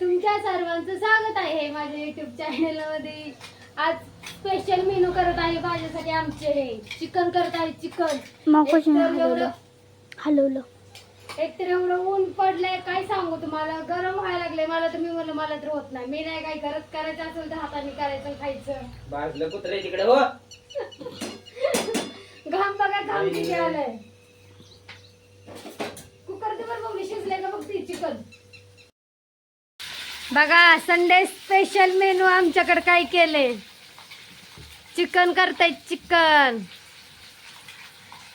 तुमच्या सर्वांचं स्वागत आहे माझ्या युट्यूब चॅनल मध्ये. आज स्पेशल मेनू करत आहे माझ्यासाठी. आमचे चिकन करत आहे. चिकन हलवलं एकतर एवढं ऊन पडलंय काय सांगू तुम्हाला. गरम व्हायला लागले मला तर. मी म्हणलं मला तर होत नाही. मी नाही काय करत. करायचं असेल तर हाताने करायचं खायचं. बाजलं कुत्रे तिकडे हो. घाम बघा घाम किती आलाय. कुकर वर बघली शिजले का बघते चिकन. बघा संडे स्पेशल मेनू आमच्याकडे काय केले. चिकन करताय. चिकन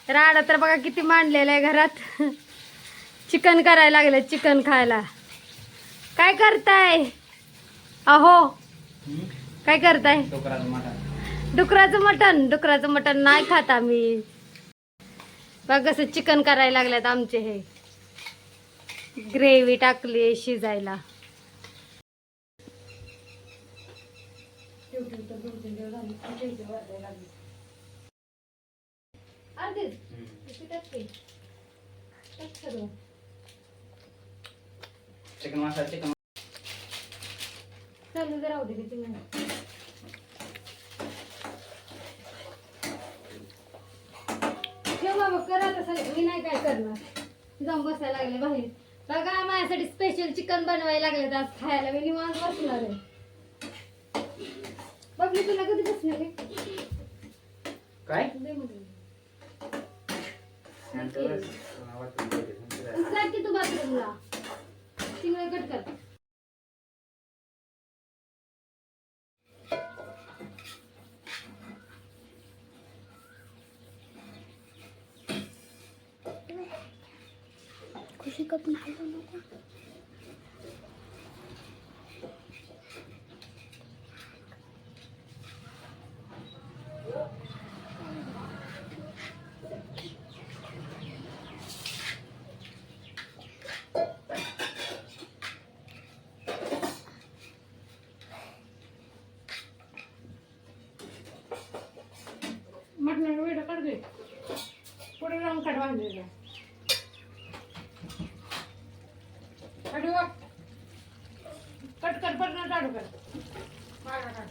राडा तर बघा किती मांडलेलं आहे घरात. चिकन करायला लागले. चिकन खायला. काय करताय अहो. काय करताय. डुकराचं मटण. डुकराचं मटण नाही खात आम्ही. बघ कसं चिकन करायला लागल्यात आमचे. हे ग्रेव्ही टाकली शिजायला. चिकन मसाला चिकन चालू जर राहू दे किती मिनिट. ठेव बाबा करा तसं. मी नाही काय करणार. जाऊन बसायला लागले बाहेर. बघा माझ्यासाठी स्पेशल चिकन बनवायला लागले आज खायला. मी निवांत बसणार आहे. बघली तुला कधी बसणार आहे काय जा की तू बाथरूमला. तिकडे कट कर. खुशी का पण हलवू नको. मटणाला वेळ काढ दे. पुढे राहून काढ वांग्याला. कट कर पटना चालू कर. मागा काढ.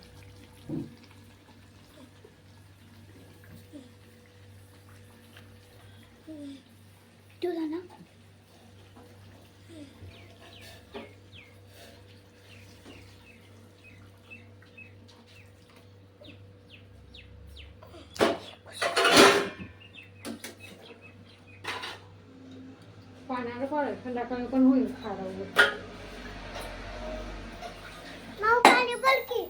तुझा ना पाण्याला पडेल. संध्याकाळी पण होईल खायला. पाणी बरकी.